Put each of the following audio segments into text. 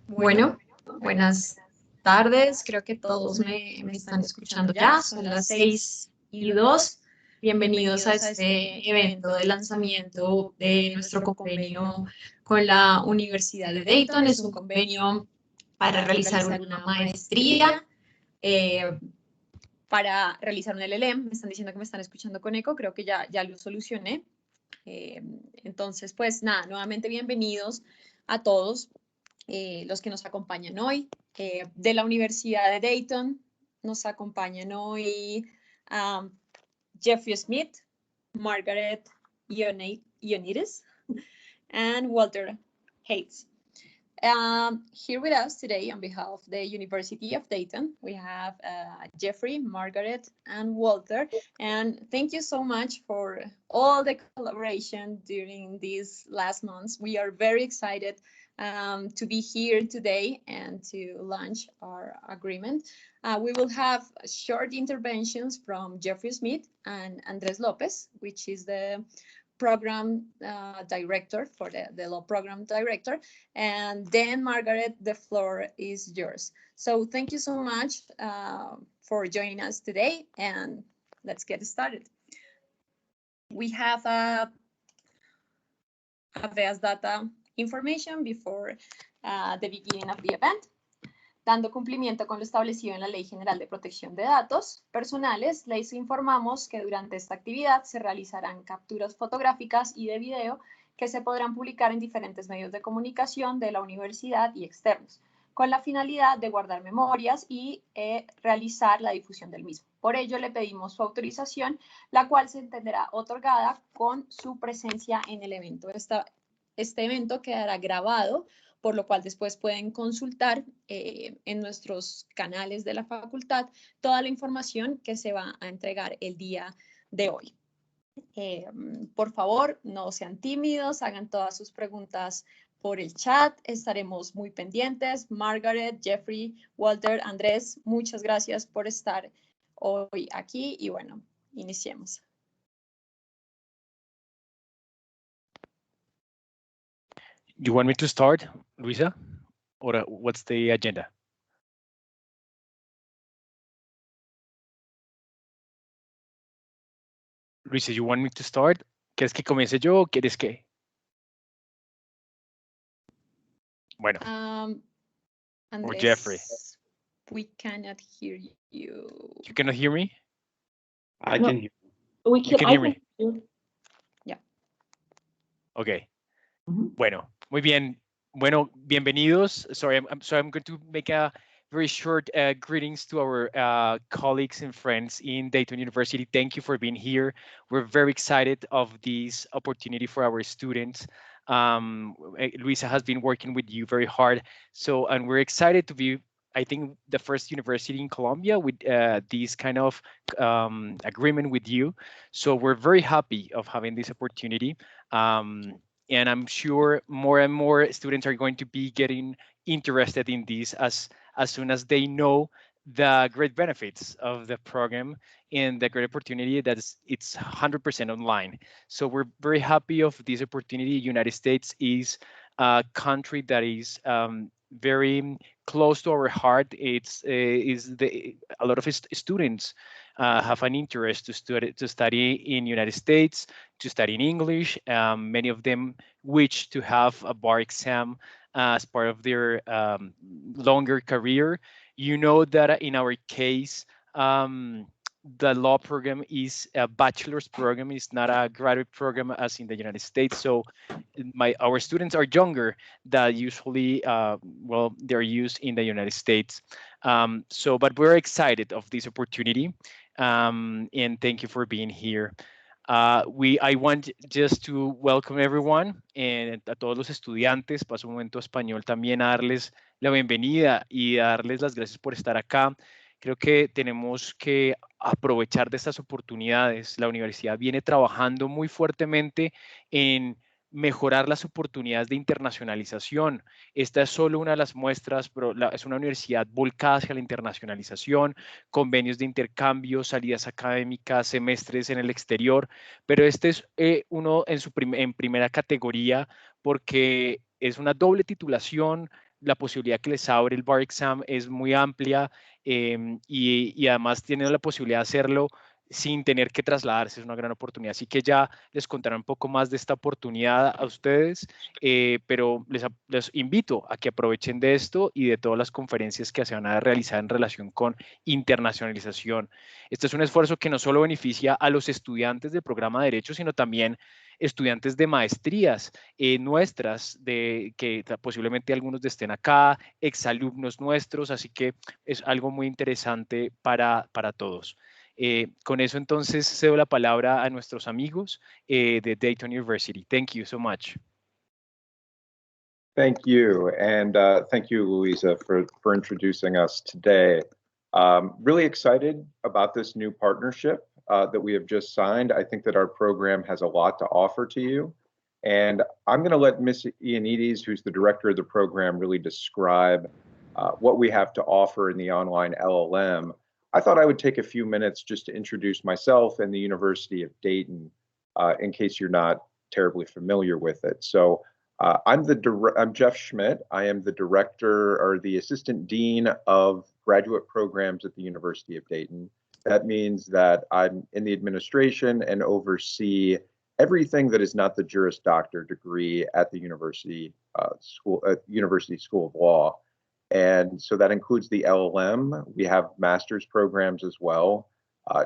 Bueno, buenas tardes. Creo que todos me están escuchando ya. Son las 6:02. Bienvenidos a este evento de lanzamiento de nuestro convenio con la Universidad de Dayton. Es un convenio para realizar una maestría, para realizar un LL.M. Me están diciendo que me están escuchando con eco. Creo que ya lo solucioné. Entonces, pues nada, nuevamente bienvenidos a todos. Los que nos acompañan hoy. De la Universidad de Dayton nos acompañan hoy Jeffrey Smith, Margaret Ayamides, and Walter Hayes. Here with us today on behalf of the University of Dayton, we have Jeffrey, Margaret, and Walter. And thank you so much for all the collaboration during these last months. We are very excited to be here today and to launch our agreement. We will have short interventions from Jeffrey Smith and Andres Lopez, which is the program director for the law program director. And then Margaret, the floor is yours. So thank you so much for joining us today, and let's get started. We have a vast data information before the beginning of the event. Dando cumplimiento con lo establecido en la Ley General de Protección de Datos Personales, les informamos que durante esta actividad se realizarán capturas fotográficas y de video que se podrán publicar en diferentes medios de comunicación de la universidad y externos, con la finalidad de guardar memorias y realizar la difusión del mismo. Por ello, le pedimos su autorización, la cual se entenderá otorgada con su presencia en el evento. Este evento quedará grabado, por lo cual después pueden consultar en nuestros canales de la facultad toda la información que se va a entregar el día de hoy. Por favor, no sean tímidos, hagan todas sus preguntas por el chat, estaremos muy pendientes. Margaret, Jeffrey, Walter, Andrés, muchas gracias por estar hoy aquí y bueno, iniciemos. You want me to start, Luisa? Or what's the agenda? Luisa, you want me to start? ¿Quieres que comience yo o quieres que? Bueno. Andrés, or Jeffrey. We cannot hear you. You cannot hear me? I can hear you. You can hear me? Yeah. Okay. Bueno, muy bien. Bueno, bienvenidos. Sorry, I'm going to make a very short greetings to our colleagues and friends in Dayton University. Thank you for being here. We're very excited of this opportunity for our students. Luisa has been working with you very hard. And we're excited to be, I think, the first university in Colombia with this kind of agreement with you. So we're very happy of having this opportunity. And I'm sure more and more students are going to be getting interested in this as soon as they know the great benefits of the program and the great opportunity that it's 100% online. So we're very happy of this opportunity. United States is a country that is very close to our heart. A lot of students have an interest to study in United States, to study in English. Many of them wish to have a bar exam as part of their longer career. You know that in our case, the law program is a bachelor's program. It's not a graduate program as in the United States. So our students are younger than usually, they're used in the United States. But we're excited of this opportunity. And thank you for being here. I want just to welcome everyone, a todos los estudiantes. Paso un momento a español también a darles la bienvenida y darles las gracias por estar acá. Creo que tenemos que aprovechar de estas oportunidades. La universidad viene trabajando muy fuertemente en mejorar las oportunidades de internacionalización. Esta es solo una de las muestras, pero es una universidad volcada hacia la internacionalización, convenios de intercambio, salidas académicas, semestres en el exterior, pero este es uno en primera categoría porque es una doble titulación, la posibilidad que les abre el bar exam es muy amplia, y además tienen la posibilidad de hacerlo sin tener que trasladarse. Es una gran oportunidad. Así que ya les contaré un poco más de esta oportunidad a ustedes, pero les invito a que aprovechen de esto y de todas las conferencias que se van a realizar en relación con internacionalización. Este es un esfuerzo que no solo beneficia a los estudiantes del programa de Derecho, sino también estudiantes de maestrías nuestras, que posiblemente algunos estén acá, exalumnos nuestros, así que es algo muy interesante para todos. Con eso entonces cedo la palabra a nuestros amigos de Dayton University. Thank you so much. Thank you, and thank you, Luisa, for introducing us today. Really excited about this new partnership that we have just signed. I think that our program has a lot to offer to you. And I'm going to let Ms. Ayamides, who's the director of the program, really describe what we have to offer in the online LL.M. I thought I would take a few minutes just to introduce myself and the University of Dayton, in case you're not terribly familiar with it. So I'm Jeff Schmidt. I am the director or the assistant dean of graduate programs at the University of Dayton. That means that I'm in the administration and oversee everything that is not the Juris Doctor degree at the University School of Law. And so that includes the LL.M. We have master's programs as well,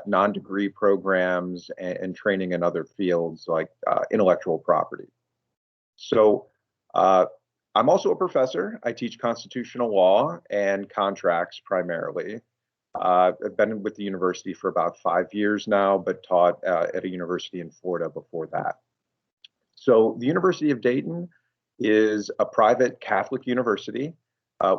non-degree programs, and training in other fields like intellectual property. So I'm also a professor. I teach constitutional law and contracts primarily. I've been with the university for about 5 years now, but taught at a university in Florida before that. So the University of Dayton is a private Catholic university.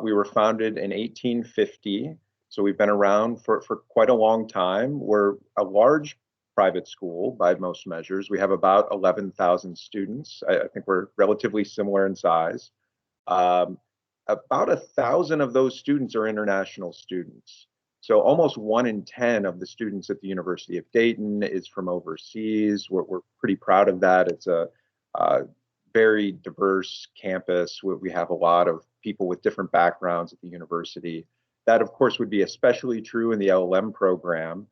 We were founded in 1850, so we've been around for quite a long time. We're a large private school by most measures. We have about 11,000 students. I think we're relatively similar in size. About 1,000 of those students are international students. So almost 1 in 10 of the students at the University of Dayton is from overseas. We're pretty proud of that. It's a very diverse campus. We have a lot of people with different backgrounds at the university. That, of course, would be especially true in the LL.M. program,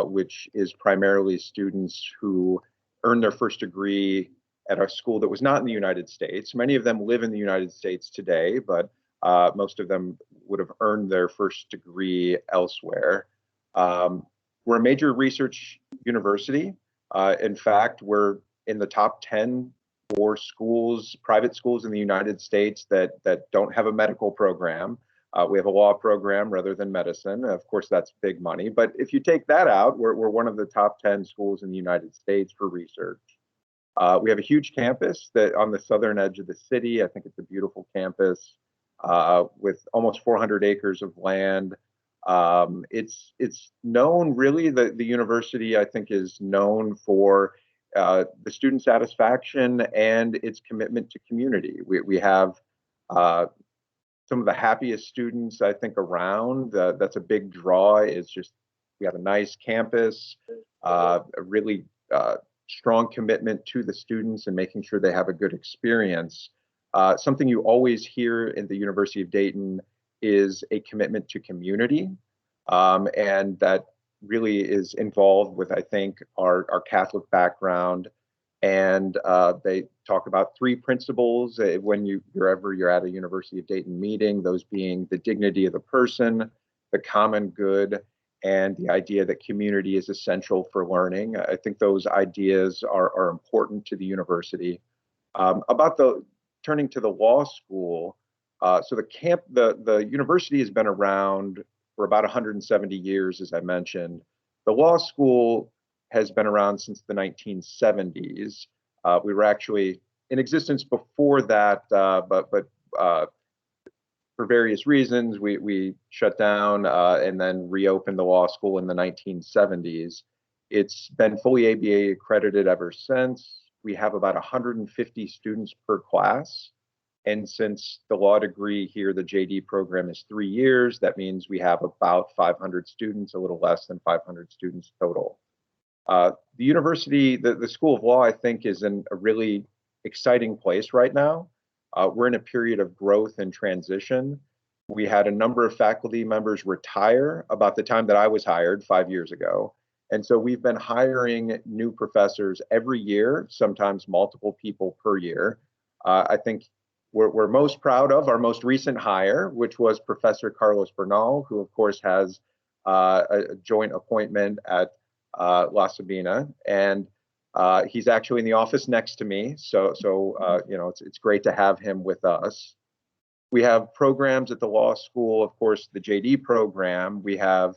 which is primarily students who earn their first degree at a school that was not in the United States. Many of them live in the United States today, but most of them would have earned their first degree elsewhere. We're a major research university. In fact, we're in the top 10 for schools, private schools in the United States that don't have a medical program. We have a law program rather than medicine. Of course, that's big money. But if you take that out, we're one of the top 10 schools in the United States for research. We have a huge campus that on the southern edge of the city. I think it's a beautiful campus with almost 400 acres of land. It's known, really, the university, I think, is known for the student satisfaction and its commitment to community. We have some of the happiest students, I think, around. That's a big draw. It's just, we have a nice campus, a really strong commitment to the students and making sure they have a good experience. Something you always hear in the University of Dayton is a commitment to community. And that really is involved with, I think, our Catholic background. And they talk about 3 principles when wherever you're at a University of Dayton meeting, those being the dignity of the person, the common good, and the idea that community is essential for learning. I think those ideas are important to the university. Turning to the law school, so the university has been around for about 170 years, as I mentioned. The law school has been around since the 1970s. We were actually in existence before that, but for various reasons, we shut down and then reopened the law school in the 1970s. It's been fully ABA accredited ever since. We have about 150 students per class. And since the law degree here, the JD program is 3 years, that means we have about 500 students, a little less than 500 students total. The university, the School of Law, I think, is in a really exciting place right now. We're in a period of growth and transition. We had a number of faculty members retire about the time that I was hired 5 years ago. And so we've been hiring new professors every year, sometimes multiple people per year. I think we're most proud of our most recent hire, which was Professor Carlos Bernal, who of course has a joint appointment at La Sabana, and he's actually in the office next to me. So you know, it's great to have him with us. We have programs at the law school, of course, the JD program. We have,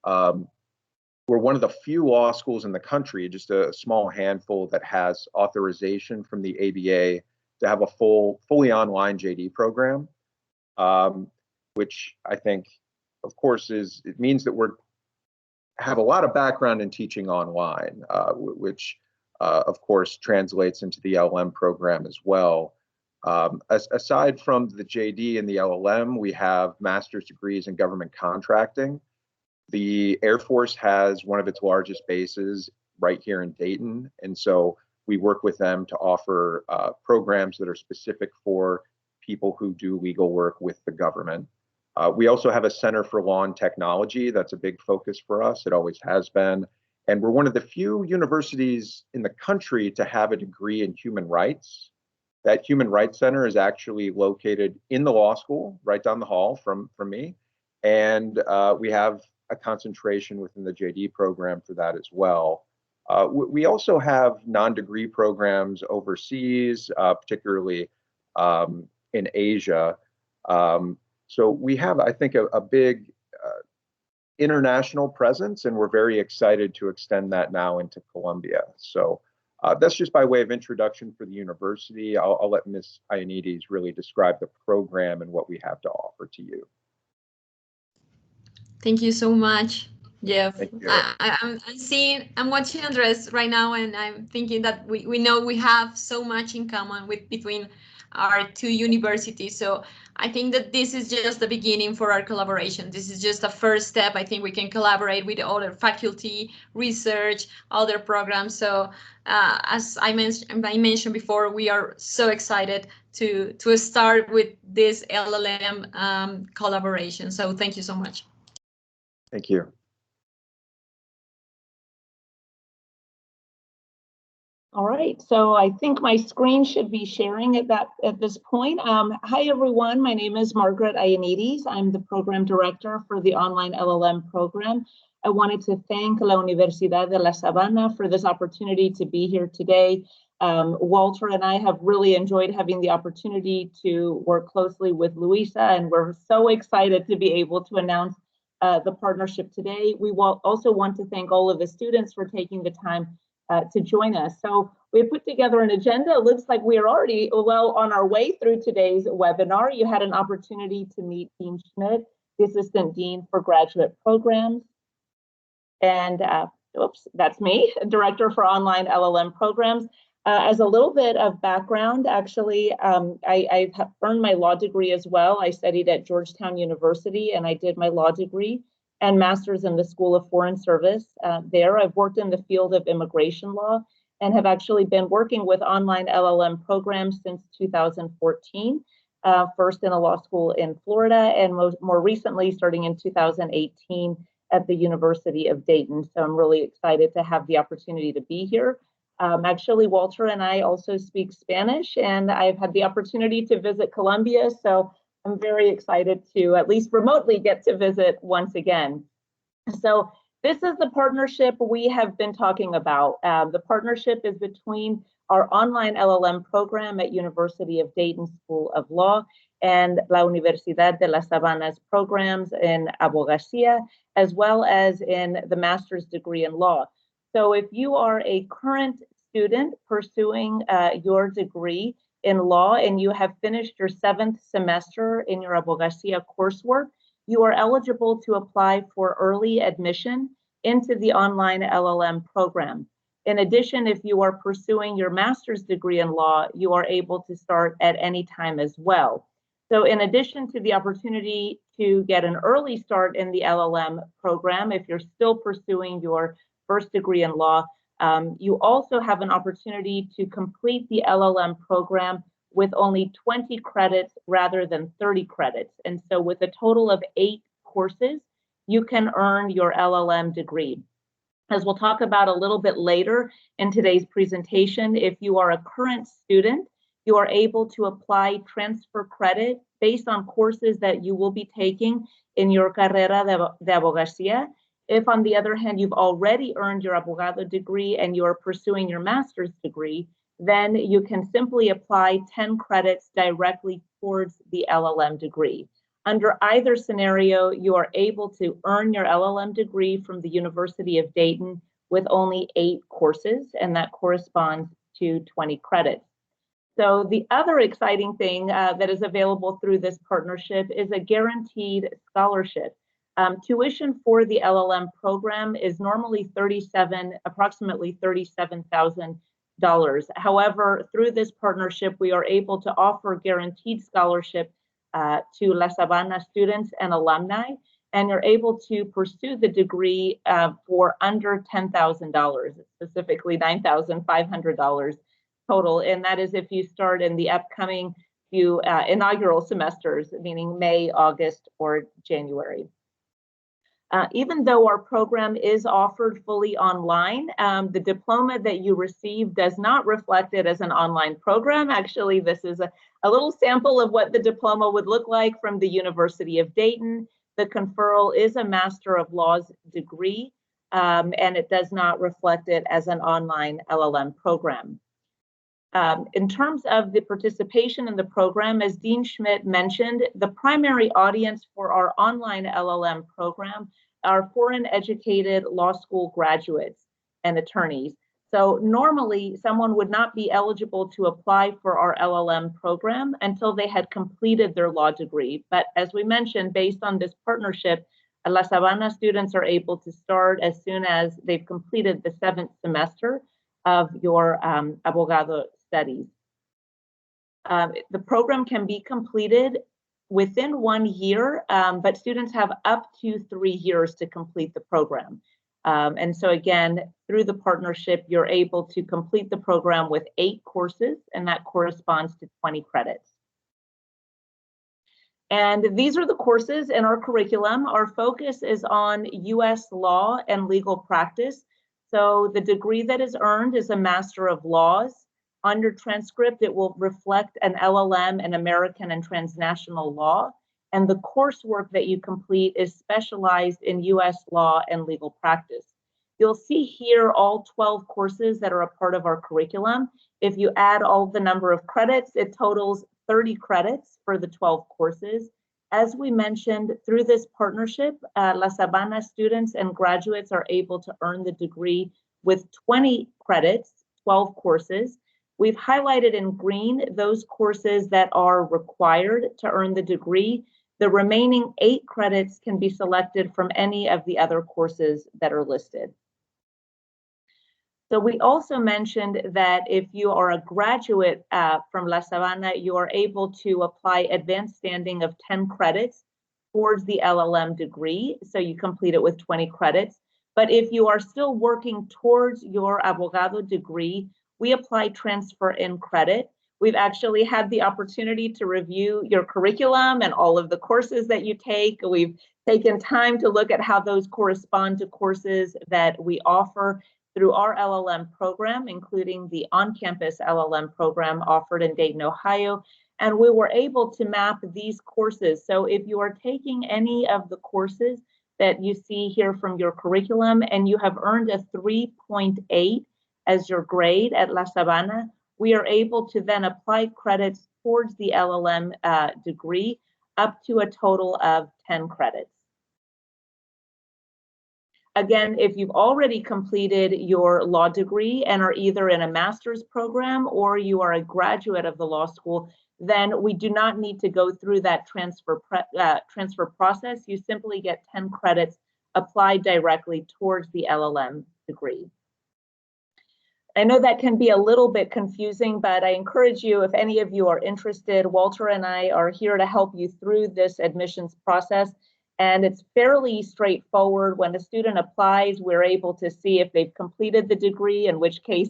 we're one of the few law schools in the country, just a small handful, that has authorization from the ABA to have a fully online JD program, which I think, of course, it means that we have a lot of background in teaching online, which of course translates into the LL.M program as well. Aside from the JD and the LL.M, we have master's degrees in government contracting. The Air Force has one of its largest bases right here in Dayton, and so we work with them to offer programs that are specific for people who do legal work with the government. We also have a Center for Law and Technology. That's a big focus for us. It always has been. And we're one of the few universities in the country to have a degree in human rights. That Human Rights Center is actually located in the law school, right down the hall from me. And we have a concentration within the JD program for that as well. We also have non-degree programs overseas, particularly in Asia. So we have, I think, a big international presence, and we're very excited to extend that now into Colombia. So that's just by way of introduction for the university. I'll let Ms. Ayamides really describe the program and what we have to offer to you. Thank you so much, Jeff. You. I'm watching Andres right now, and I'm thinking that we know we have so much in common between our two universities. So I think that this is just the beginning for our collaboration. This is just a first step. I think we can collaborate with other faculty, research, other programs. So as I mentioned before, we are so excited to start with this LL.M collaboration. So thank you so much. Thank you. All right, so I think my screen should be sharing at this point. Hi everyone, my name is Margaret Ayamides. I'm the program director for the online LL.M program. I wanted to thank La Universidad de La Sabana for this opportunity to be here today. Walter and I have really enjoyed having the opportunity to work closely with Luisa, and we're so excited to be able to announce the partnership today. We will also want to thank all of the students for taking the time to join us. So we put together an agenda. It looks like we are already well on our way through today's webinar. You had an opportunity to meet Dean Schmidt, the Assistant Dean for Graduate Programs. And oops, that's me, Director for Online LL.M Programs. As a little bit of background, actually, I have earned my law degree as well. I studied at Georgetown University, and I did my law degree and master's in the School of Foreign Service. There, I've worked in the field of immigration law and have actually been working with online LL.M programs since 2014, first in a law school in Florida, and more recently starting in 2018 at the University of Dayton. So I'm really excited to have the opportunity to be here. Actually, Walter and I also speak Spanish, and I've had the opportunity to visit Colombia, so I'm very excited to at least remotely get to visit once again. So this is the partnership we have been talking about. The partnership is between our online LL.M program at University of Dayton School of Law and La Universidad de La Sabana's programs in Abogacía, as well as in the master's degree in law. So if you are a current student pursuing your degree in law and you have finished your 7th semester in your Abogacía coursework, you are eligible to apply for early admission into the online LL.M program. In addition, if you are pursuing your master's degree in law, you are able to start at any time as well. So in addition to the opportunity to get an early start in the LL.M program, if you're still pursuing your first degree in law, you also have an opportunity to complete the LL.M program with only 20 credits rather than 30 credits. And so with a total of 8 courses, you can earn your LLM degree. As we'll talk about a little bit later in today's presentation, if you are a current student, you are able to apply transfer credit based on courses that you will be taking in your carrera de abogacía. If, on the other hand, you've already earned your abogado degree and you are pursuing your master's degree, then you can simply apply 10 credits directly towards the LLM degree. Under either scenario, you are able to earn your LLM degree from the University of Dayton with only 8 courses, and that corresponds to 20 credits. So the other exciting thing that is available through this partnership is a guaranteed scholarship. Tuition for the LLM program is normally approximately $37,000. However, through this partnership, we are able to offer guaranteed scholarship to La Sabana students and alumni, and you're able to pursue the degree for under $10,000, specifically $9,500 total, and that is if you start in the upcoming few inaugural semesters, meaning May, August, or January. Even though our program is offered fully online, the diploma that you receive does not reflect it as an online program. Actually, this is a little sample of what the diploma would look like from the University of Dayton. The conferral is a Master of Laws degree, and it does not reflect it as an online LLM program. In terms of the participation in the program, as Dean Schmidt mentioned, the primary audience for our online LLM program are foreign educated law school graduates and attorneys. So normally someone would not be eligible to apply for our LLM program until they had completed their law degree. But as we mentioned, based on this partnership, La Sabana students are able to start as soon as they've completed the 7th semester of your abogado studies. The program can be completed within 1 year, but students have up to 3 years to complete the program. And so again, through the partnership, you're able to complete the program with 8 courses, and that corresponds to 20 credits. And these are the courses in our curriculum. Our focus is on US law and legal practice. So the degree that is earned is a Master of Laws. On your transcript, it will reflect an LLM in American and transnational law. And the coursework that you complete is specialized in US law and legal practice. You'll see here all 12 courses that are a part of our curriculum. If you add all the number of credits, it totals 30 credits for the 12 courses. As we mentioned, through this partnership, La Sabana students and graduates are able to earn the degree with 20 credits, 12 courses. We've highlighted in green those courses that are required to earn the degree. The remaining 8 credits can be selected from any of the other courses that are listed. So we also mentioned that if you are a graduate from La Sabana, you are able to apply advanced standing of 10 credits towards the LLM degree. So you complete it with 20 credits. But if you are still working towards your abogado degree, we apply transfer in credit. We've actually had the opportunity to review your curriculum and all of the courses that you take. We've taken time to look at how those correspond to courses that we offer through our LLM program, including the on-campus LLM program offered in Dayton, Ohio. And we were able to map these courses. So if you are taking any of the courses that you see here from your curriculum and you have earned a 3.8 as your grade at La Sabana, we are able to then apply credits towards the LLM degree up to a total of 10 credits. Again, if you've already completed your law degree and are either in a master's program or you are a graduate of the law school, then we do not need to go through that transfer process. You simply get 10 credits applied directly towards the LLM degree. I know that can be a little bit confusing, but I encourage you, if any of you are interested, Walter and I are here to help you through this admissions process. And it's fairly straightforward. When a student applies, we're able to see if they've completed the degree, in which case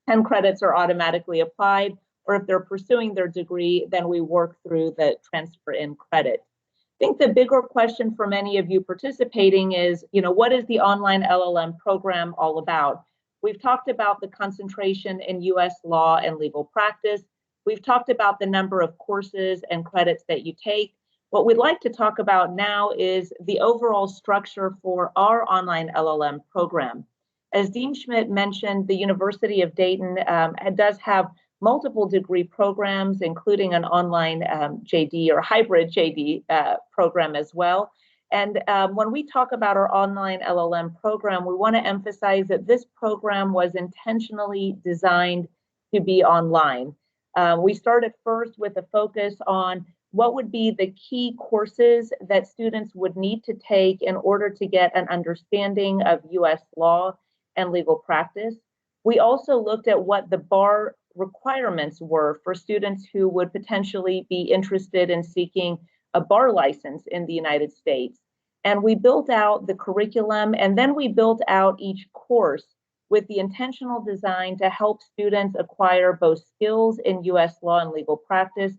10 credits are automatically applied, or if they're pursuing their degree, then we work through the transfer in credit. I think the bigger question for many of you participating is, what is the online LLM program all about? We've talked about the concentration in US law and legal practice. We've talked about the number of courses and credits that you take. What we'd like to talk about now is the overall structure for our online LLM program. As Dean Schmidt mentioned, the University of Dayton does have multiple degree programs, including an online JD or hybrid JD program as well. And when we talk about our online LLM program, we want to emphasize that this program was intentionally designed to be online. We started first with a focus on what would be the key courses that students would need to take in order to get an understanding of US law and legal practice. We also looked at what the bar requirements were for students who would potentially be interested in seeking a bar license in the United States. And we built out the curriculum, and then we built out each course with the intentional design to help students acquire both skills in US law and legal practice,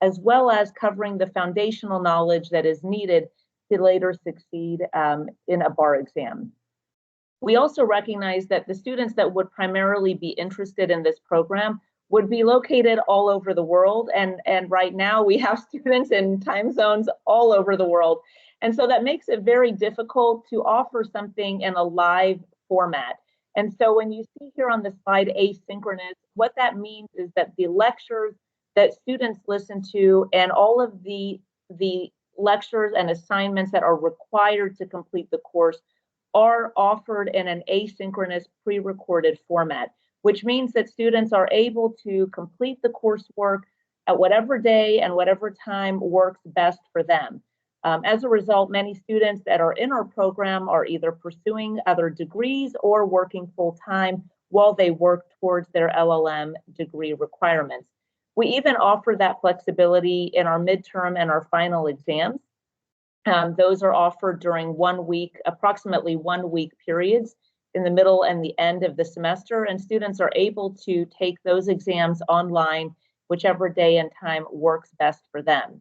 as well as covering the foundational knowledge that is needed to later succeed in a bar exam. We also recognize that the students that would primarily be interested in this program would be located all over the world. And right now we have students in time zones all over the world. And so that makes it very difficult to offer something in a live format. And so when you see here on the slide asynchronous, what that means is that the lectures that students listen to and all of the lectures and assignments that are required to complete the course are offered in an asynchronous pre-recorded format, which means that students are able to complete the coursework at whatever day and whatever time works best for them. As a result, many students that are in our program are either pursuing other degrees or working full-time while they work towards their LLM degree requirements. We even offer that flexibility in our midterm and our final exams. Those are offered during approximately 1 week periods in the middle and the end of the semester, and students are able to take those exams online, whichever day and time works best for them.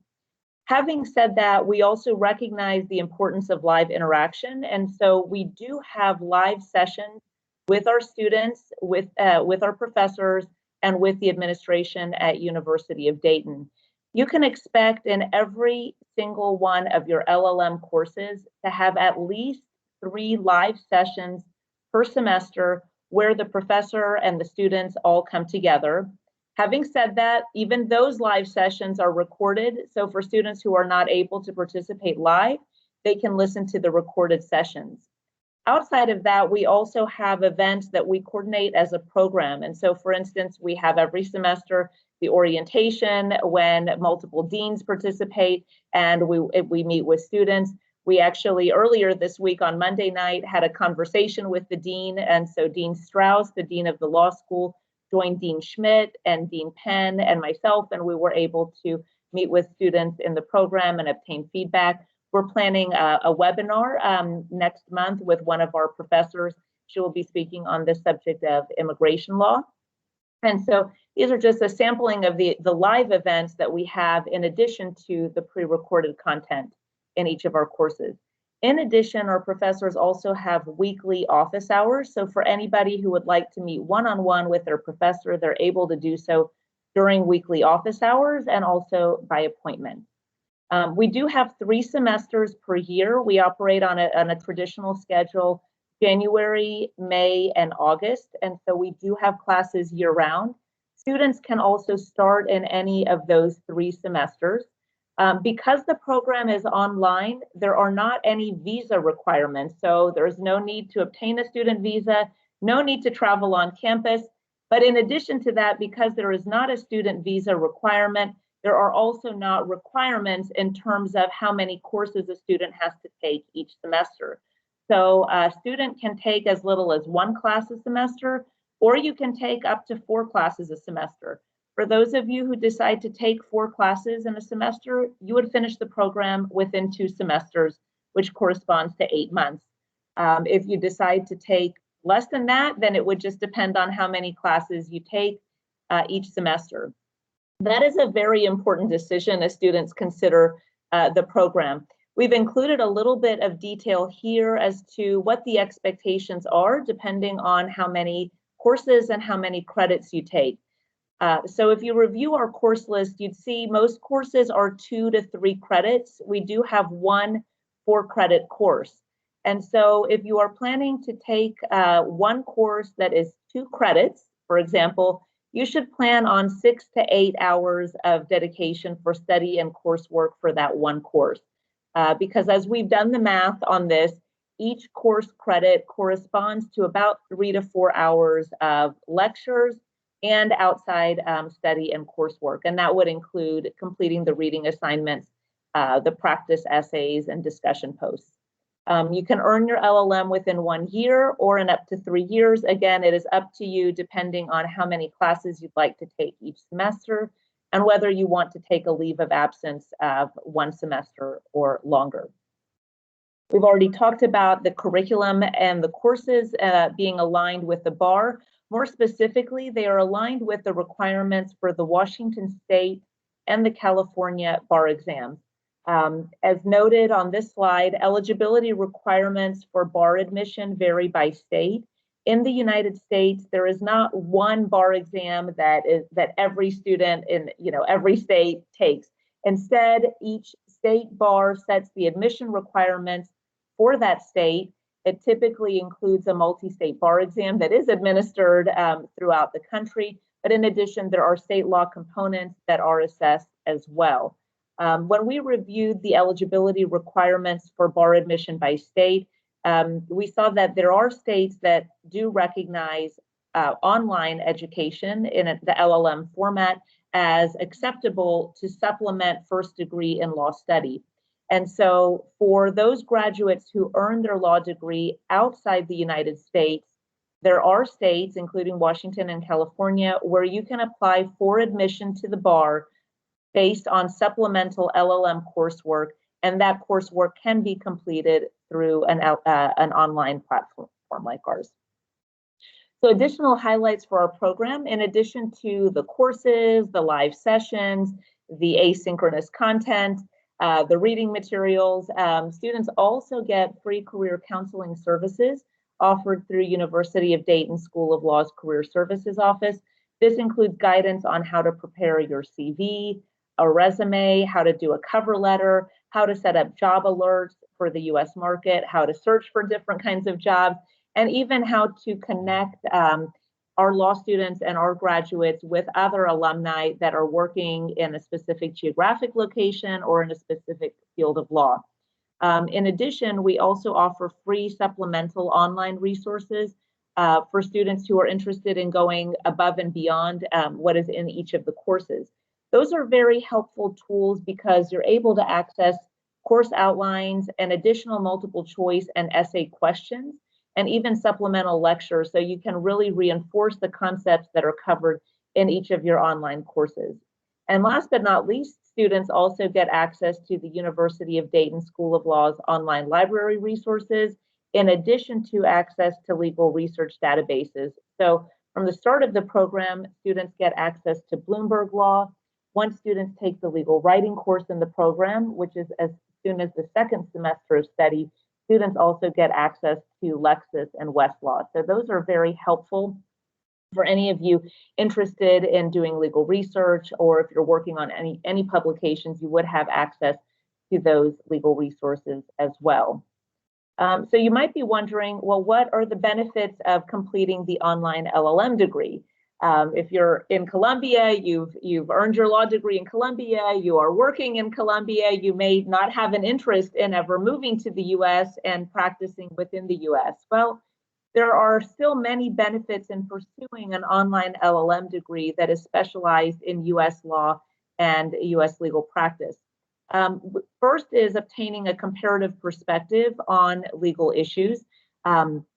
Having said that, we also recognize the importance of live interaction, and so we do have live sessions with our students, with our professors, and with the administration at University of Dayton. You can expect in every single one of your LLM courses to have at least 3 live sessions per semester where the professor and the students all come together. Having said that, even those live sessions are recorded. So for students who are not able to participate live, they can listen to the recorded sessions. Outside of that, we also have events that we coordinate as a program. And so for instance, we have every semester the orientation when multiple deans participate and we meet with students. We actually earlier this week on Monday night had a conversation with the dean. And so Dean Strauss, the dean of the law school, joined Dean Schmidt and Dean Penn and myself, and we were able to meet with students in the program and obtain feedback. We're planning a webinar next month with one of our professors. She will be speaking on the subject of immigration law. And so these are just a sampling of the live events that we have in addition to the pre-recorded content in each of our courses. In addition, our professors also have weekly office hours. So for anybody who would like to meet one-on-one with their professor, they're able to do so during weekly office hours and also by appointment. We do have 3 semesters per year. We operate on a traditional schedule, January, May, and August. And so we do have classes year-round. Students can also start in any of those 3 semesters. Because the program is online, there are not any visa requirements. So there's no need to obtain a student visa, no need to travel on campus. But in addition to that, because there is not a student visa requirement, there are also not requirements in terms of how many courses a student has to take each semester. So a student can take as little as 1 class a semester, or you can take up to 4 classes a semester. For those of you who decide to take 4 classes in a semester, you would finish the program within 2 semesters, which corresponds to 8 months. If you decide to take less than that, then it would just depend on how many classes you take each semester. That is a very important decision as students consider the program. We've included a little bit of detail here as to what the expectations are depending on how many courses and how many credits you take. So if you review our course list, you'd see most courses are 2 to 3 credits. We do have one 4-credit course. And so if you are planning to take one course that is 2 credits, for example, you should plan on 6 to 8 hours of dedication for study and coursework for that one course. Because as we've done the math on this, each course credit corresponds to about 3 to 4 hours of lectures and outside study and coursework. And that would include completing the reading assignments, the practice essays, and discussion posts. You can earn your LLM within 1 year or in up to 3 years. Again, it is up to you depending on how many classes you'd like to take each semester and whether you want to take a leave of absence of 1 semester or longer. We've already talked about the curriculum and the courses being aligned with the bar. More specifically, they are aligned with the requirements for the Washington State and the California bar exams. As noted on this slide, eligibility requirements for bar admission vary by state. In the United States, there is not one bar exam that every student in every state takes. Instead, each state bar sets the admission requirements for that state. It typically includes a multi-state bar exam that is administered throughout the country. But in addition, there are state law components that are assessed as well. When we reviewed the eligibility requirements for bar admission by state, we saw that there are states that do recognize online education in the LLM format as acceptable to supplement first degree in law study. And so for those graduates who earn their law degree outside the United States, there are states, including Washington and California, where you can apply for admission to the bar based on supplemental LLM coursework, and that coursework can be completed through an online platform like ours. So additional highlights for our program, in addition to the courses, the live sessions, the asynchronous content, the reading materials, students also get free career counseling services offered through University of Dayton School of Law's Career Services Office. This includes guidance on how to prepare your CV, a resume, how to do a cover letter, how to set up job alerts for the US market, how to search for different kinds of jobs, and even how to connect our law students and our graduates with other alumni that are working in a specific geographic location or in a specific field of law. In addition, we also offer free supplemental online resources for students who are interested in going above and beyond what is in each of the courses. Those are very helpful tools because you're able to access course outlines and additional multiple choice and essay questions, and even supplemental lectures, so you can really reinforce the concepts that are covered in each of your online courses. And last but not least, students also get access to the University of Dayton School of Law's online library resources, in addition to access to legal research databases. So from the start of the program, students get access to Bloomberg Law. Once students take the legal writing course in the program, which is as soon as the second semester of study, students also get access to Lexis and Westlaw. So those are very helpful for any of you interested in doing legal research, or if you're working on any publications, you would have access to those legal resources as well. So you might be wondering, well, what are the benefits of completing the online LLM degree? If you're in Columbia, you've earned your law degree in Columbia, you are working in Columbia, you may not have an interest in ever moving to the US and practicing within the US. Well, there are still many benefits in pursuing an online LLM degree that is specialized in US law and US legal practice. First is obtaining a comparative perspective on legal issues.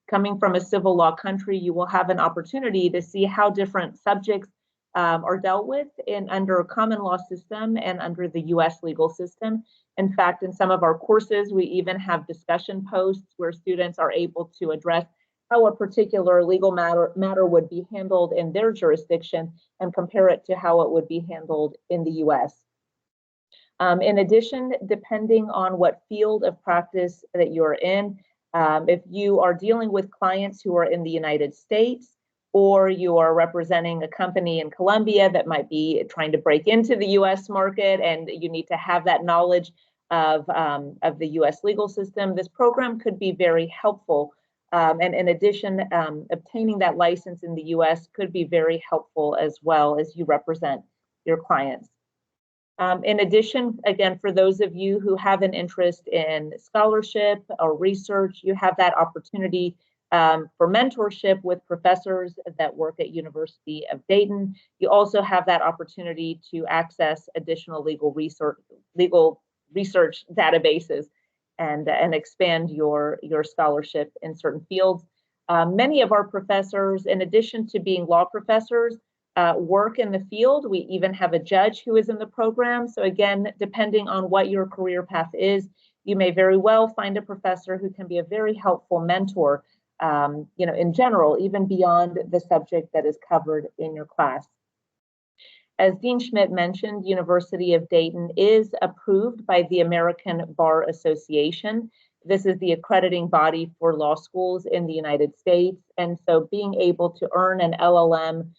Coming from a civil law country, you will have an opportunity to see how different subjects are dealt with under a common law system and under the US legal system. In fact, in some of our courses, we even have discussion posts where students are able to address how a particular legal matter would be handled in their jurisdiction and compare it to how it would be handled in the US. In addition, depending on what field of practice that you're in, if you are dealing with clients who are in the United States, or you are representing a company in Colombia that might be trying to break into the US market and you need to have that knowledge of the US legal system, this program could be very helpful. And in addition, obtaining that license in the US could be very helpful as well as you represent your clients. In addition, again, for those of you who have an interest in scholarship or research, you have that opportunity for mentorship with professors that work at University of Dayton. You also have that opportunity to access additional legal research databases and expand your scholarship in certain fields. Many of our professors, in addition to being law professors, work in the field. We even have a judge who is in the program. So again, depending on what your career path is, you may very well find a professor who can be a very helpful mentor, in general, even beyond the subject that is covered in your class. As Dean Schmidt mentioned, University of Dayton is approved by the American Bar Association. This is the accrediting body for law schools in the United States. And so being able to earn an LL.M.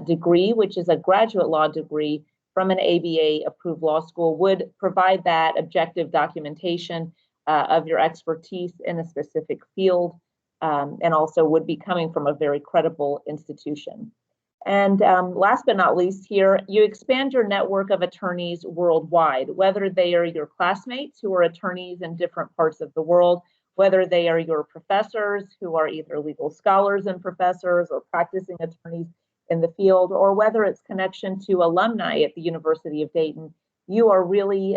Degree, which is a graduate law degree from an ABA approved law school, would provide that objective documentation of your expertise in a specific field, and also would be coming from a very credible institution. And last but not least here, you expand your network of attorneys worldwide, whether they are your classmates who are attorneys in different parts of the world, whether they are your professors who are either legal scholars and professors or practicing attorneys in the field, or whether it's connection to alumni at the University of Dayton. You are really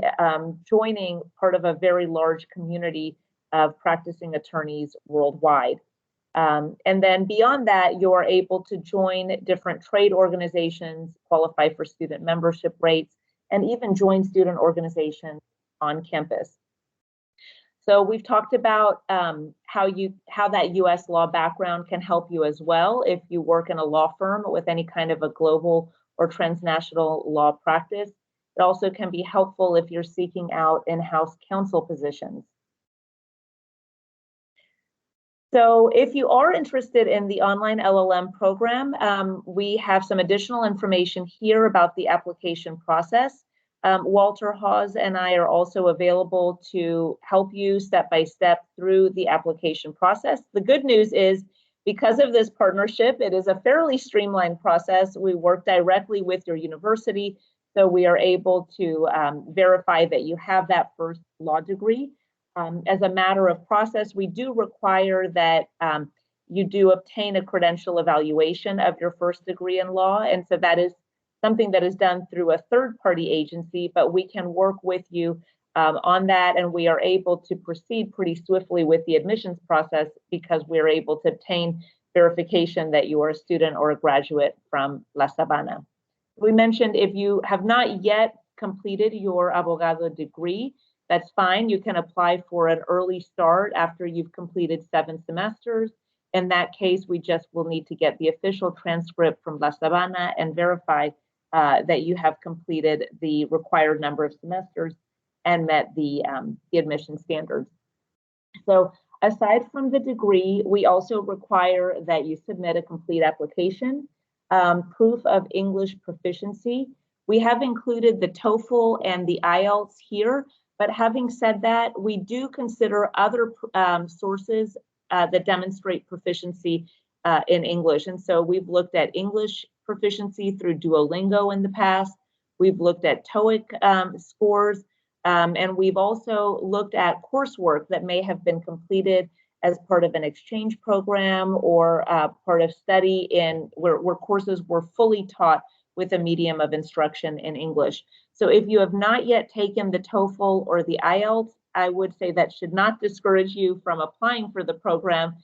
joining part of a very large community of practicing attorneys worldwide. And then beyond that, you're able to join different trade organizations, qualify for student membership rates, and even join student organizations on campus. So we've talked about how that US law background can help you as well if you work in a law firm with any kind of a global or transnational law practice. It also can be helpful if you're seeking out in-house counsel positions. So if you are interested in the online LL.M. program, we have some additional information here about the application process. Walter Hawes and I are also available to help you step by step through the application process. The good news is, because of this partnership, it is a fairly streamlined process. We work directly with your university, so we are able to verify that you have that first law degree. As a matter of process, we do require that you do obtain a credential evaluation of your first degree in law, and so that is something that is done through a third-party agency, but we can work with you on that, and we are able to proceed pretty swiftly with the admissions process because we're able to obtain verification that you are a student or a graduate from La Sabana. We mentioned if you have not yet completed your abogado degree, that's fine. You can apply for an early start after you've completed 7 semesters. In that case, we just will need to get the official transcript from La Sabana and verify that you have completed the required number of semesters and met the admission standards. So aside from the degree, we also require that you submit a complete application, proof of English proficiency. We have included the TOEFL and the IELTS here, but having said that, we do consider other sources that demonstrate proficiency in English. And so we've looked at English proficiency through Duolingo in the past. We've looked at TOEIC scores, and we've also looked at coursework that may have been completed as part of an exchange program or part of study where courses were fully taught with a medium of instruction in English. So if you have not yet taken the TOEFL or the IELTS, I would say that should not discourage you from applying for the program.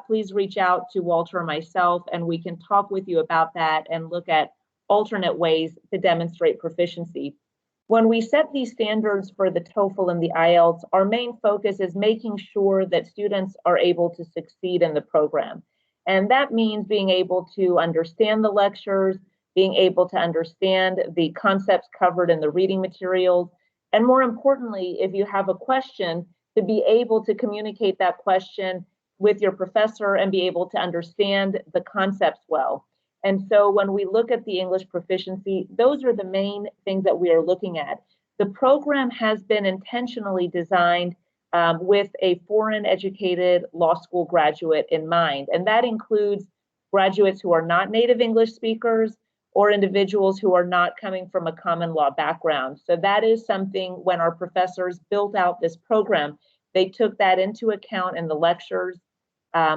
Please reach out to Walter or myself, and we can talk with you about that and look at alternate ways to demonstrate proficiency. When we set these standards for the TOEFL and the IELTS, our main focus is making sure that students are able to succeed in the program. And that means being able to understand the lectures, being able to understand the concepts covered in the reading materials, and more importantly, if you have a question, to be able to communicate that question with your professor and be able to understand the concepts well. And so when we look at the English proficiency, those are the main things that we are looking at. The program has been intentionally designed with a foreign educated law school graduate in mind. And that includes graduates who are not native English speakers or individuals who are not coming from a common law background. So that is something when our professors built out this program, they took that into account in the lectures.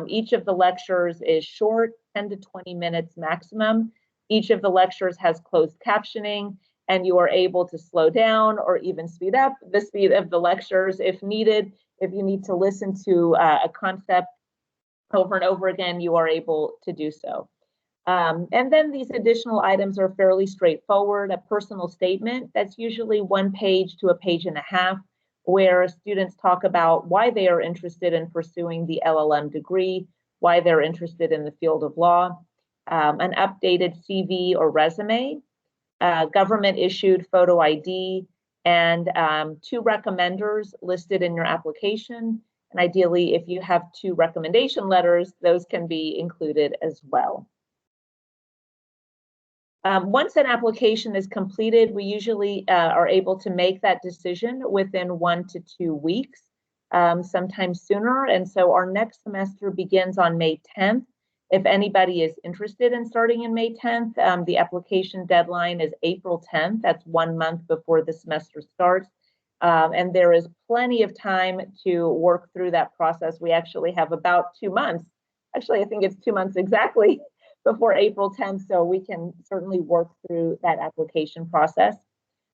Each of the lectures is short, 10 to 20 minutes maximum. Each of the lectures has closed captioning, and you are able to slow down or even speed up the speed of the lectures if needed. If you need to listen to a concept over and over again, you are able to do so. And then these additional items are fairly straightforward. A personal statement, that's usually 1 page to 1.5 pages, where students talk about why they are interested in pursuing the LL.M degree, why they're interested in the field of law, an updated CV or resume, government issued photo ID, and 2 recommenders listed in your application. And ideally, if you have 2 recommendation letters, those can be included as well. Once an application is completed, we usually are able to make that decision within 1 to 2 weeks, sometimes sooner. And so our next semester begins on May 10th. If anybody is interested in starting in May 10th, the application deadline is April 10th. That's 1 month before the semester starts. And there is plenty of time to work through that process. We actually have about 2 months. Actually, I think it's 2 months exactly before April 10th, so we can certainly work through that application process.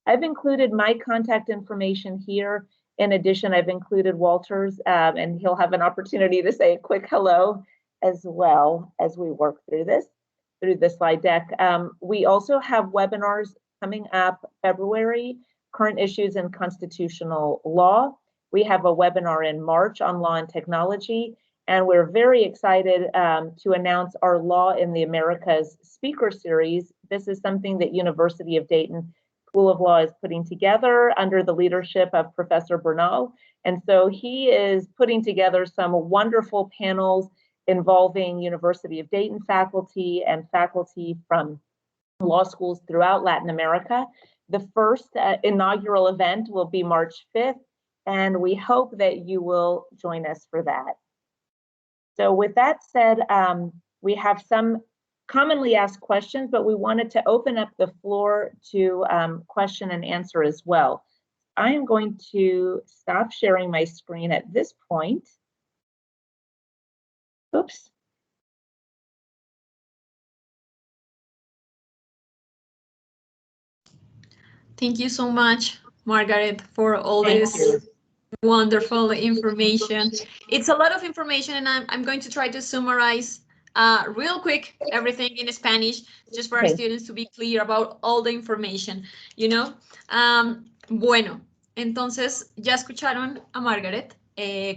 I've included my contact information here. In addition, I've included Walter's, and he'll have an opportunity to say a quick hello as well as we work through the slide deck. We also have webinars coming up February, current issues in constitutional law. We have a webinar in March on law and technology. And we're very excited to announce our Law in the Americas speaker series. This is something that University of Dayton School of Law is putting together under the leadership of Professor Bernal. And so he is putting together some wonderful panels involving University of Dayton faculty and faculty from law schools throughout Latin America. The first inaugural event will be March 5th, and we hope that you will join us for that. So with that said, we have some commonly asked questions, but we wanted to open up the floor to question and answer as well. I am going to stop sharing my screen at this point. Oops. Thank you so much, Margaret, for all this wonderful information. It's a lot of information, and I'm going to try to summarize real quick everything in Spanish, just for our students to be clear about all the information, you know. Bueno, entonces ya escucharon a Margaret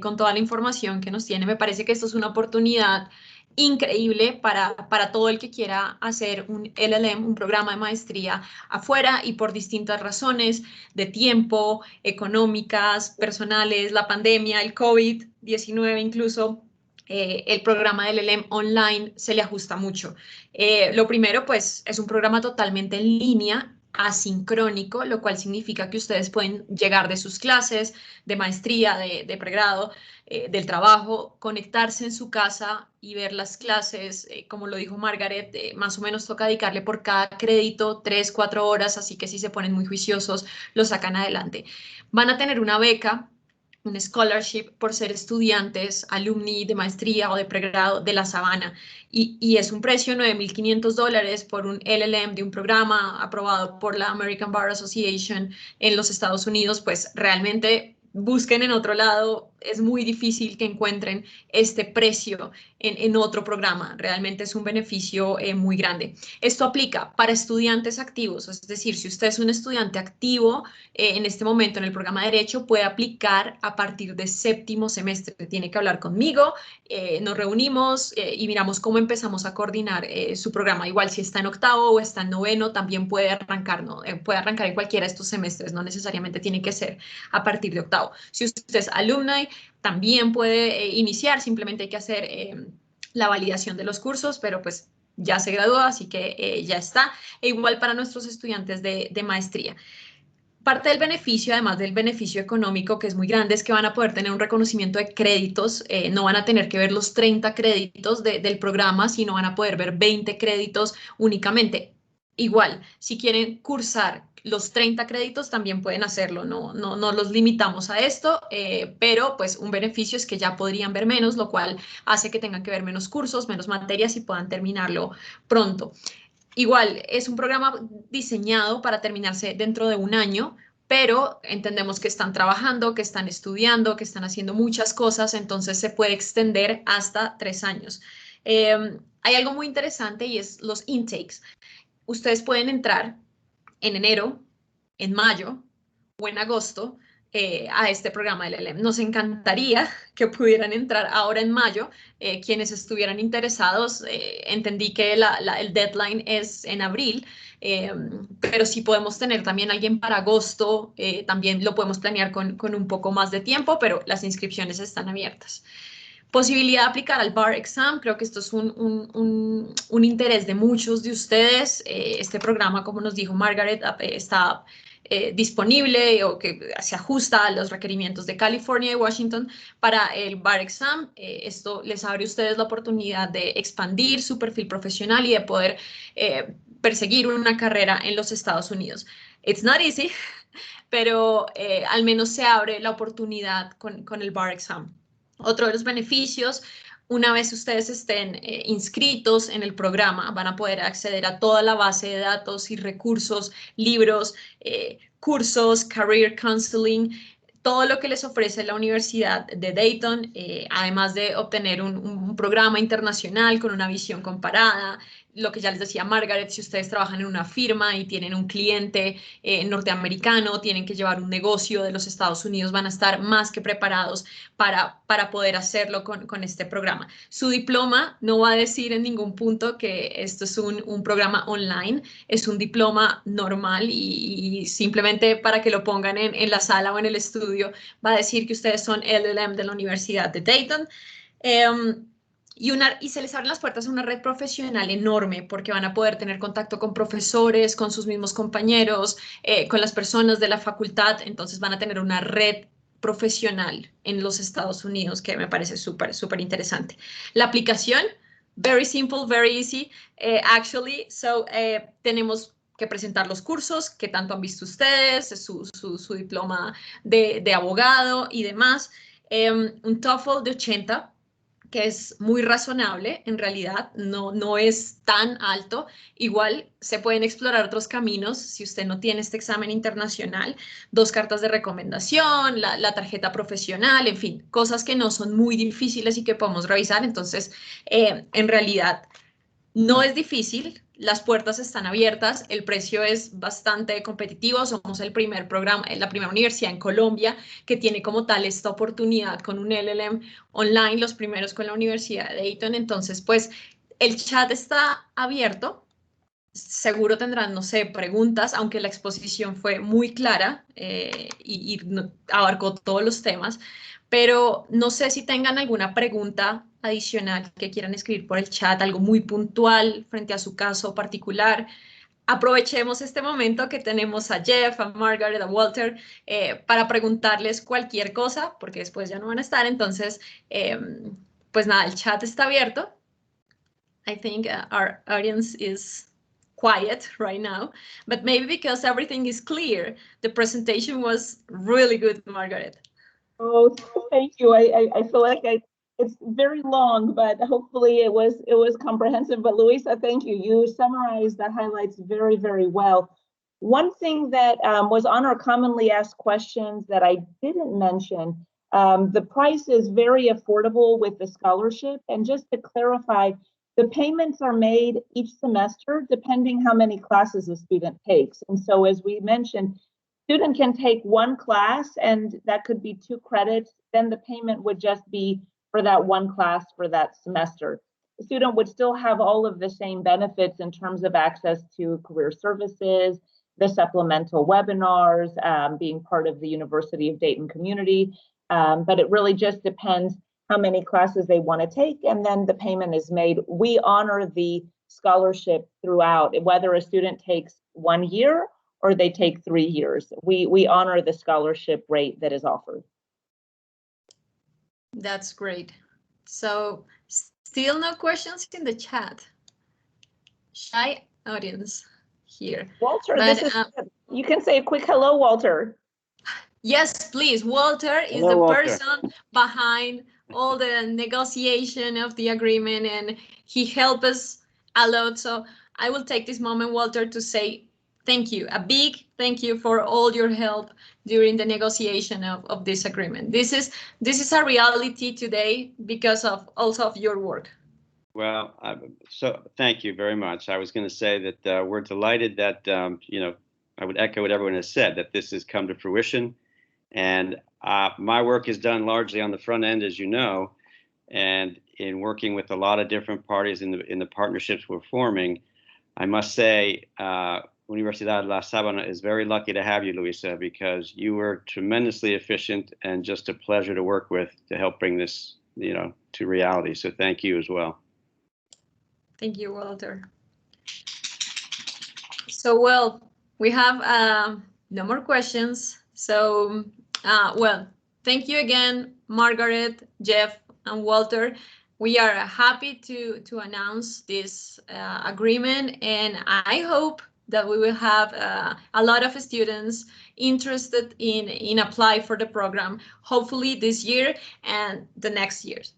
con toda la información que nos tiene. Me parece que esto es una oportunidad increíble para todo el que quiera hacer un LL.M, un programa de maestría afuera y por distintas razones de tiempo, económicas, personales, la pandemia, el COVID-19 incluso. El programa del LL.M online se le ajusta mucho. Lo primero, pues, es un programa totalmente en línea, asincrónico, lo cual significa que ustedes pueden llegar de sus clases, de maestría, de pregrado, del trabajo, conectarse en su casa y ver las clases. Como lo dijo Margaret, más o menos toca dedicarle por cada crédito 3-4 horas, así que si se ponen muy juiciosos, lo sacan adelante. Van a tener una beca, un scholarship por ser estudiantes, alumni de maestría o de pregrado de la Sabana, y es un precio de $9,500 por un LL.M de un programa aprobado por la American Bar Association en los Estados Unidos. Pues realmente busquen en otro lado, es muy difícil que encuentren este precio en otro programa. Realmente es un beneficio muy grande. Esto aplica para estudiantes activos, es decir, si usted es un estudiante activo en este momento en el programa de Derecho, puede aplicar a partir de séptimo semestre. Tiene que hablar conmigo, nos reunimos y miramos cómo empezamos a coordinar su programa. Igual si está en octavo o está en noveno, también puede arrancar, ¿no? Puede arrancar en cualquiera de estos semestres, no necesariamente tiene que ser a partir de octavo. Si usted es Alumni, también puede iniciar, simplemente hay que hacer la validación de los cursos, pero pues ya se graduó, así que ya está. E igual para nuestros estudiantes de maestría. Parte del beneficio, además del beneficio económico, que es muy grande, es que van a poder tener un reconocimiento de créditos, no van a tener que ver los 30 créditos del programa, sino van a poder ver 20 créditos únicamente. Igual, si quieren cursar los 30 créditos, también pueden hacerlo, no los limitamos a esto, pero pues un beneficio es que ya podrían ver menos, lo cual hace que tengan que ver menos cursos, menos materias y puedan terminarlo pronto. Igual, es un programa diseñado para terminarse dentro de un año, pero entendemos que están trabajando, que están estudiando, que están haciendo muchas cosas, entonces se puede extender hasta 3 años. Hay algo muy interesante y es los intakes. Ustedes pueden entrar en enero, en mayo o en agosto a este programa del LL.M. Nos encantaría que pudieran entrar ahora en mayo. Quienes estuvieran interesados, entendí que el deadline es en abril, pero si podemos tener también alguien para agosto, también lo podemos planear con un poco más de tiempo, pero las inscripciones están abiertas. Posibilidad de aplicar al bar exam, creo que esto es un interés de muchos de ustedes. Este programa, como nos dijo Margaret, está disponible o que se ajusta a los requerimientos de California y Washington para el bar exam. Esto les abre a ustedes la oportunidad de expandir su perfil profesional y de poder perseguir una carrera en los Estados Unidos. It's not easy, pero al menos se abre la oportunidad con el bar exam. Otro de los beneficios, una vez ustedes estén inscritos en el programa, van a poder acceder a toda la base de datos y recursos, libros, cursos, career counseling, todo lo que les ofrece la Universidad de Dayton, además de obtener un programa internacional con una visión comparada. Lo que ya les decía Margaret, si ustedes trabajan en una firma y tienen un cliente norteamericano, tienen que llevar un negocio de los Estados Unidos, van a estar más que preparados para poder hacerlo con este programa. Su diploma no va a decir en ningún punto que esto es un programa online, es un diploma normal y simplemente para que lo pongan en la sala o en el estudio, va a decir que ustedes son LL.M de la Universidad de Dayton. Y se les abren las puertas a una red profesional enorme porque van a poder tener contacto con profesores, con sus mismos compañeros, con las personas de la facultad, entonces van a tener una red profesional en los Estados Unidos que me parece súper interesante. La aplicación, very simple, very easy, actually, so tenemos que presentar los cursos que tanto han visto ustedes, su diploma de abogado y demás, un TOEFL de 80, que es muy razonable, en realidad no es tan alto. Igual se pueden explorar otros caminos si usted no tiene este examen internacional, 2 cartas de recomendación, la tarjeta profesional, en fin, cosas que no son muy difíciles y que podemos revisar. Entonces, en realidad, no es difícil, las puertas están abiertas, el precio es bastante competitivo, somos el primer programa, la primera universidad en Colombia que tiene como tal esta oportunidad con un LL.M online, los primeros con la Universidad de Dayton, entonces pues el chat está abierto, seguro tendrán, no sé, preguntas, aunque la exposición fue muy clara y abarcó todos los temas, pero no sé si tengan alguna pregunta adicional que quieran escribir por el chat, algo muy puntual frente a su caso particular. Aprovechemos este momento que tenemos a Jeff, a Margaret, a Walter, para preguntarles cualquier cosa, porque después ya no van a estar, entonces, pues nada, el chat está abierto. I think our audience is quiet right now, but maybe because everything is clear, the presentation was really good, Margaret. Oh, thank you. I feel like it's very long, but hopefully it was comprehensive. But Luisa, thank you. You summarized the highlights very, very well. One thing that was on our commonly asked questions that I didn't mention, the price is very affordable with the scholarship. And just to clarify, the payments are made each semester depending how many classes a student takes. And so as we mentioned, student can take one class and that could be 2 credits. Then the payment would just be for that one class for that semester. The student would still have all of the same benefits in terms of access to career services, the supplemental webinars, being part of the University of Dayton community. But it really just depends how many classes they want to take, and then the payment is made. We honor the scholarship throughout, whether a student takes 1 year or they take 3 years. We honor the scholarship rate that is offered. That's great. So still no questions in the chat. Shy audience here. Walter, but, you can say a quick hello, Walter. Yes, please. Walter is Hello, the Walter. person behind all the negotiation of the agreement, and he helped us a lot. So I will take this moment, Walter, to say thank you, a big thank you for all your help during the negotiation of this agreement. This is a reality today because of also of your work. Well, so thank you very much. I was going to say that we're delighted that, you know, I would echo what everyone has said, that this has come to fruition. And my work is done largely on the front end, as you know, and in working with a lot of different parties in the partnerships we're forming. I must say, Universidad La Sabana is very lucky to have you, Luisa, because you were tremendously efficient and just a pleasure to work with to help bring this, you know, to reality. So thank you as well. Thank you, Walter. So, well, we have no more questions. So, well, thank you again, Margaret, Jeff, and Walter. We are happy to announce this agreement, and I hope that we will have a lot of students interested in apply for the program, hopefully this year and the next years.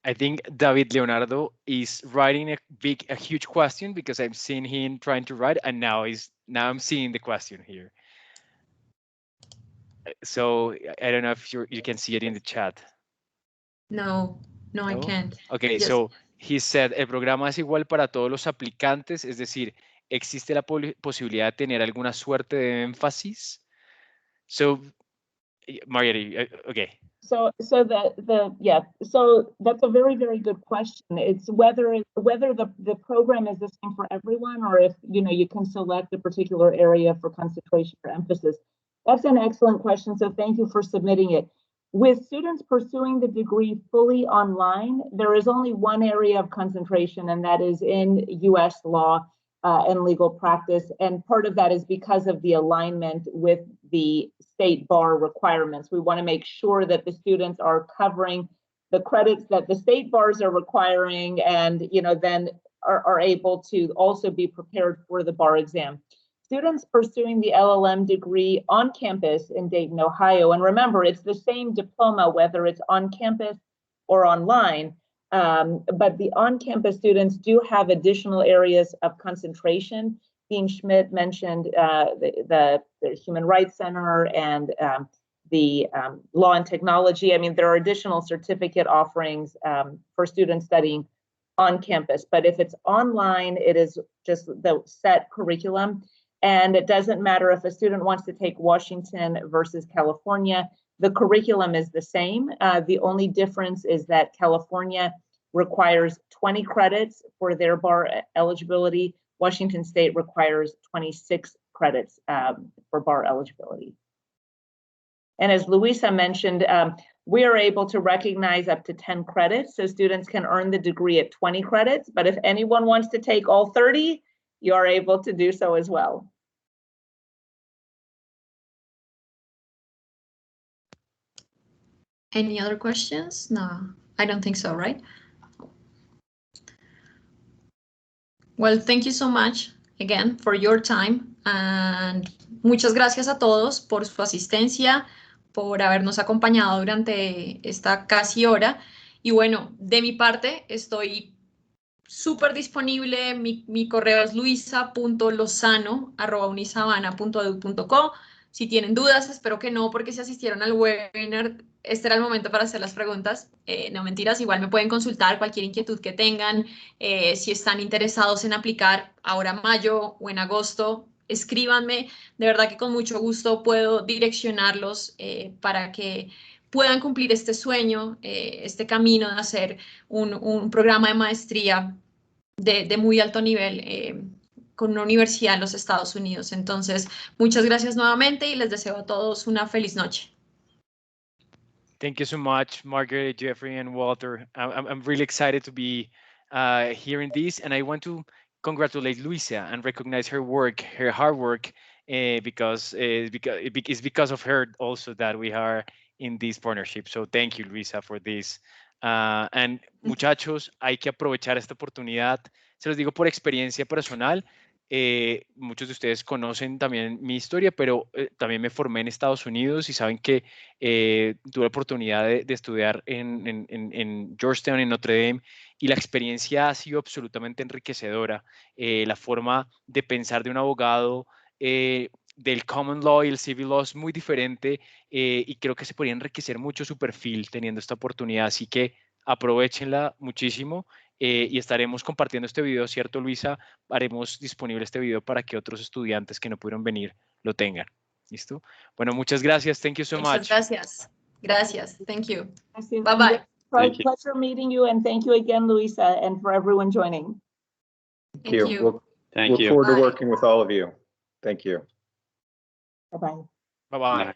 I think David Leonardo is writing a huge question because I'm seeing him trying to write, and now I'm seeing the question here. So I don't know if you can see it in the chat. No, I can't. Okay, Yes. so he said, el programa es igual para todos los aplicantes, es decir, ¿existe la posibilidad de tener alguna suerte de énfasis? So, Margaret, okay. So that's a very, very good question. It's whether the program is the same for everyone, or if you can select a particular area for concentration or emphasis. That's an excellent question. So thank you for submitting it. With students pursuing the degree fully online, there is only one area of concentration, and that is in U.S. law and legal practice. And part of that is because of the alignment with the state bar requirements. We want to make sure that the students are covering the credits that the state bars are requiring, and then are able to also be prepared for the bar exam. Students pursuing the LL.M degree on campus in Dayton, Ohio, and remember, it's the same diploma whether it's on campus or online, but the on-campus students do have additional areas of concentration. Dean Schmidt mentioned the Human Rights Center and the Law and Technology. I mean, there are additional certificate offerings for students studying on campus, but if it's online, it is just the set curriculum. And it doesn't matter if a student wants to take Washington versus California, the curriculum is the same. The only difference is that California requires 20 credits for their bar eligibility. Washington State requires 26 credits for bar eligibility. And as Luisa mentioned, we are able to recognize up to 10 credits, so students can earn the degree at 20 credits. But if anyone wants to take all 30, you are able to do so as well. Any other questions? No, I don't think so, right? Well, thank you so much again for your time, and muchas gracias a todos por su asistencia, por habernos acompañado durante esta casi hora. Y bueno, de mi parte estoy súper disponible. Mi correo es luisa.lozano@unisabana.edu.co. Si tienen dudas, espero que no, porque si asistieron al webinar, este era el momento para hacer las preguntas. No mentiras, igual me pueden consultar cualquier inquietud que tengan. Si están interesados en aplicar ahora en mayo o en agosto, escríbanme. De verdad que con mucho gusto puedo direccionarlos para que puedan cumplir este sueño, este camino de hacer un programa de maestría de muy alto nivel con una universidad en los Estados Unidos. Entonces, muchas gracias nuevamente y les deseo a todos una feliz noche. Thank you so much, Margaret, Jeffrey, and Walter. I'm really excited to be hearing this, and I want to congratulate Luisa and recognize her work, her hard work, because it's because of her also that we are in this partnership. So thank you, Luisa, for this. And muchachos, hay que aprovechar esta oportunidad. Se los digo por experiencia personal. Muchos de ustedes conocen también mi historia, pero también me formé en Estados Unidos y saben que tuve la oportunidad de estudiar en Georgetown, en Notre Dame, y la experiencia ha sido absolutamente enriquecedora. La forma de pensar de un abogado del common law y el civil law es muy diferente y creo que se podría enriquecer mucho su perfil teniendo esta oportunidad, así que aprovechenla muchísimo. Y estaremos compartiendo este video, ¿cierto, Luisa? Haremos disponible este video para que otros estudiantes que no pudieron venir lo tengan. ¿Listo? Bueno, muchas gracias. Thank you so Muchas much. gracias. Gracias. Thank you. Gracias. Bye-bye. Pleasure meeting you, and thank you again, Luisa, and for everyone joining. Thank you. We'll Thank look you. forward to Bye. working with all of you. Thank you. Bye-bye. Bye-bye. Bye.